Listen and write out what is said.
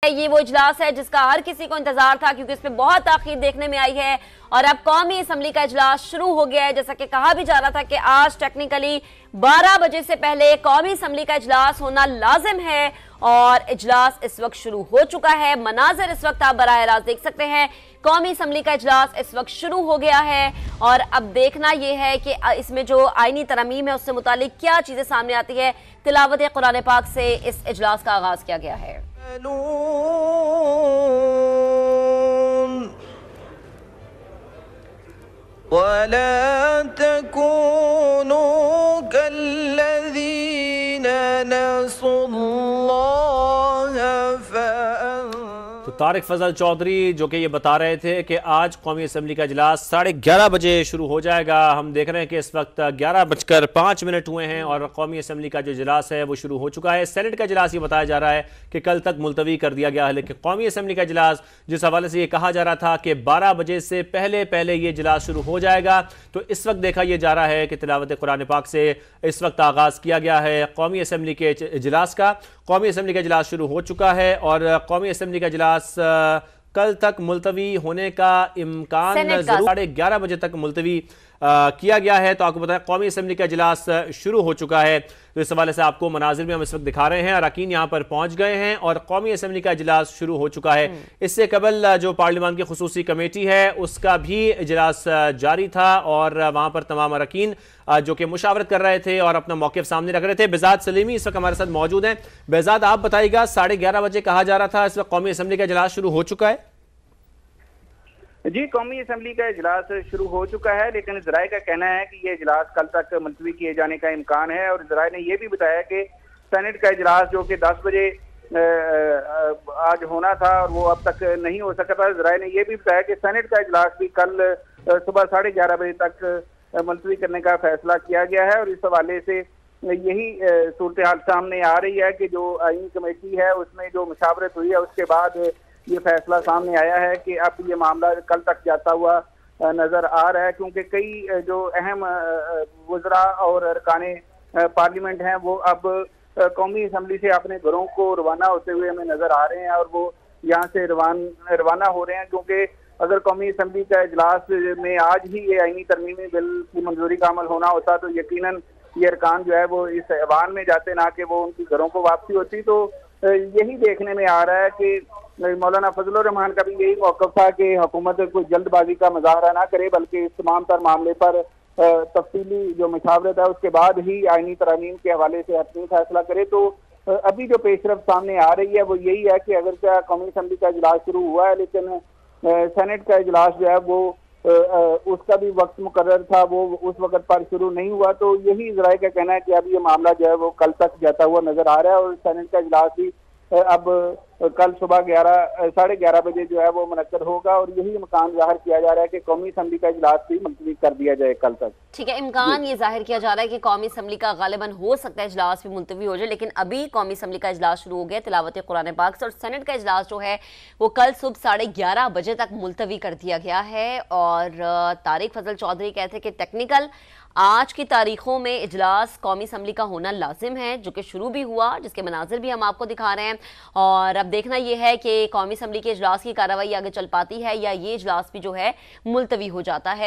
ये वो इजलास है जिसका हर किसी को इंतजार था, क्योंकि इसमें बहुत ताखीर देखने में आई है और अब कौमी असम्बली का इजलास शुरू हो गया है। जैसा कि कहा भी जा रहा था कि आज टेक्निकली 12 बजे से पहले कौमी असम्बली का इजलास होना लाजिम है और इजलास इस वक्त शुरू हो चुका है। मनाजिर इस वक्त आप बराह रास्त देख सकते हैं। कौमी असम्बली का इजलास इस वक्त शुरू हो गया है और अब देखना यह है कि इसमें जो आईनी तरमीम है उससे मुतालिक क्या चीजें सामने आती है। तिलावत कुरान पाक से इस इजलास का आगाज किया गया है। वला तकूनू कल्लज़ीना तो तारिक फजल चौधरी जो कि ये बता रहे थे कि आज कौमी असम्बली का इजलास 11:30 बजे शुरू हो जाएगा। हम देख रहे हैं कि इस वक्त 11:05 हुए हैं और कौमी असम्बली का जो इजलास है वो शुरू हो चुका है। सेनेट का इजलास ये बताया जा रहा है कि कल तक मुलतवी कर दिया गया है, लेकिन कौमी असम्बली का इजलास जिस हवाले से ये कहा जा रहा था कि 12 बजे से पहले ये इजलास शुरू हो जाएगा, तो इस वक्त देखा यह जा रहा है कि तिलावत कुरान पाक से इस वक्त आगाज़ किया गया है कौमी असम्बली के इजलास का। कौमी असम्बली का इजलास शुरू हो चुका है और कौमी असम्बली का इजलास कल तक मुलतवी होने का इम्कान 11:30 बजे तक मुलतवी किया गया है। तो आपको बताया कौमी असम्बली का इजलास शुरू हो चुका है। तो इस हवाले से आपको मनाजिर में हम इस वक्त दिखा रहे हैं। अरकान यहाँ पर पहुंच गए हैं और कौमी असम्बली का इजलास शुरू हो चुका है। इससे कबल जो पार्लियामान की खुसूसी कमेटी है उसका भी इजलास जारी था और वहाँ पर तमाम अरकान जो कि मुशावरत कर रहे थे और अपना मौक़िफ़ सामने रख रहे थे। बेजाद सलीमी इस वक्त हमारे साथ मौजूद हैं। बेजाद, आप बताइएगा, 11:30 बजे कहा जा रहा था, इस वक्त कौमी असम्बली का इजलास शुरू हो चुका है? जी, कौमी असम्बली का इजलास शुरू हो चुका है, लेकिन ज़राए का कहना है कि ये इजलास कल तक मुलतवी किए जाने का इम्कान है। और ज़राए ने यह भी बताया कि सेनेट का इजलास जो कि 10 बजे आज होना था और वो अब तक नहीं हो सका था। ज़राए ने यह भी बताया कि सेनेट का इजलास भी कल सुबह 11:30 बजे तक मुलतवी करने का फैसला किया गया है। और इस हवाले से यही सूरत हाल सामने आ रही है कि जो आईनी कमेटी है उसमें जो मुशावरत हुई है उसके बाद ये फैसला सामने आया है कि अब ये मामला कल तक जाता हुआ नजर आ रहा है, क्योंकि कई जो अहम वज़रा और अरकाने पार्लियामेंट हैं वो अब कौमी असम्बली से अपने घरों को रवाना होते हुए हमें नजर आ रहे हैं और वो यहाँ से रवाना हो रहे हैं। क्योंकि अगर कौमी असम्बली का इजलास में आज ही ये आईनी तरमीमी बिल की मंजूरी का अमल होना होता तो यकीनन ये अरकान जो है वो इस ऐवान में जाते, ना कि वो उनकी घरों को वापसी होती। तो यही देखने में आ रहा है कि मौलाना फजलुर रहमान का भी यही मौक़िफ़ था कि हुकूमत कोई जल्दबाजी का मुज़ाहरा ना करे, बल्कि इस तमाम तर मामले पर तफसीली जो मुशावरत है उसके बाद ही आईनी तरमीम के हवाले से हतमी फैसला करे। तो अभी जो पेशरफ सामने आ रही है वो यही है कि अगर क्या कौमी असम्बली का इजलास शुरू हुआ है, लेकिन सेनेट का इजलास जो है वो उसका भी वक्त मुकर्रर था, वो उस वक्त पर शुरू नहीं हुआ। तो यही ज़राए का कहना है कि अब ये मामला जो है वो कल तक जाता हुआ नजर आ रहा है और सेनेट का इजलास भी अब कल सुबह 11:30 बजे जो है वो मुनक्कद होगा और यही इम्कान जाहिर किया जा रहा है कि कौमी असम्बली का इजलास भी मुलतवी कर दिया जाए कल तक। ठीक है, इम्कान ये जाहिर किया जा रहा है कि कौमी असम्बली का गालिबन हो सकता है इजलास भी मुलतवी हो जाए, लेकिन अभी कौमी असम्बली का इजलास शुरू हो गया तिलावत कुरान पाक से और सेनेट का इजलास जो है वो कल सुबह 11:30 बजे तक मुलतवी कर दिया गया है। और तारिक फजल चौधरी कहते हैं कि टेक्निकल आज की तारीखों में इजलास कौमी असम्बली का होना लाजिम है, जो कि शुरू भी हुआ, जिसके मनाजिर भी हम आपको दिखा रहे हैं। और अब देखना यह है कि कौमी असम्बली के इजलास की कार्रवाई आगे चल पाती है या ये इजलास भी जो है मुलतवी हो जाता है।